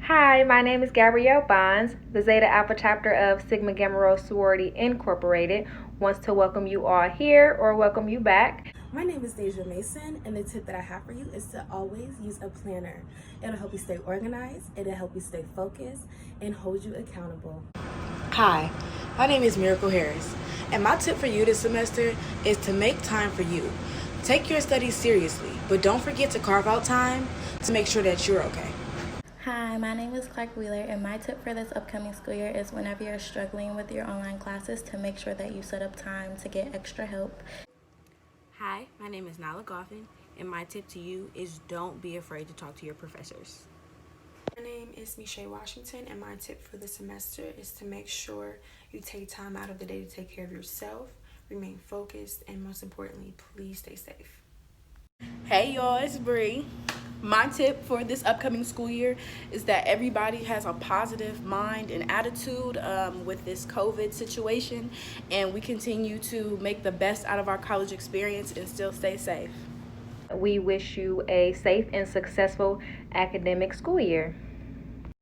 Hi, my name is Gabrielle Bonds. The Zeta Alpha chapter of Sigma Gamma Rho Sorority Incorporated wants to welcome you all here or welcome you back. My name is Deja Mason, and the tip that I have for you is to always use a planner. It'll help you stay organized, it'll help you stay focused, and hold you accountable. Hi, my name is Miracle Harris, and my tip for you this semester is to make time for you. Take your studies seriously, but don't forget to carve out time to make sure that you're okay. Hi, my name is Clark Wheeler, and my tip for this upcoming school year is whenever you're struggling with your online classes to make sure that you set up time to get extra help. Hi, my name is Nala Goffin, and my tip to you is don't be afraid to talk to your professors. My name is Michelle Washington, and my tip for the semester is to make sure you take time out of the day to take care of yourself, remain focused, and most importantly, please stay safe. Hey y'all, it's Bree. My tip for this upcoming school year is that everybody has a positive mind and attitude with this COVID situation, and we continue to make the best out of our college experience and still stay safe. We wish you a safe and successful academic school year.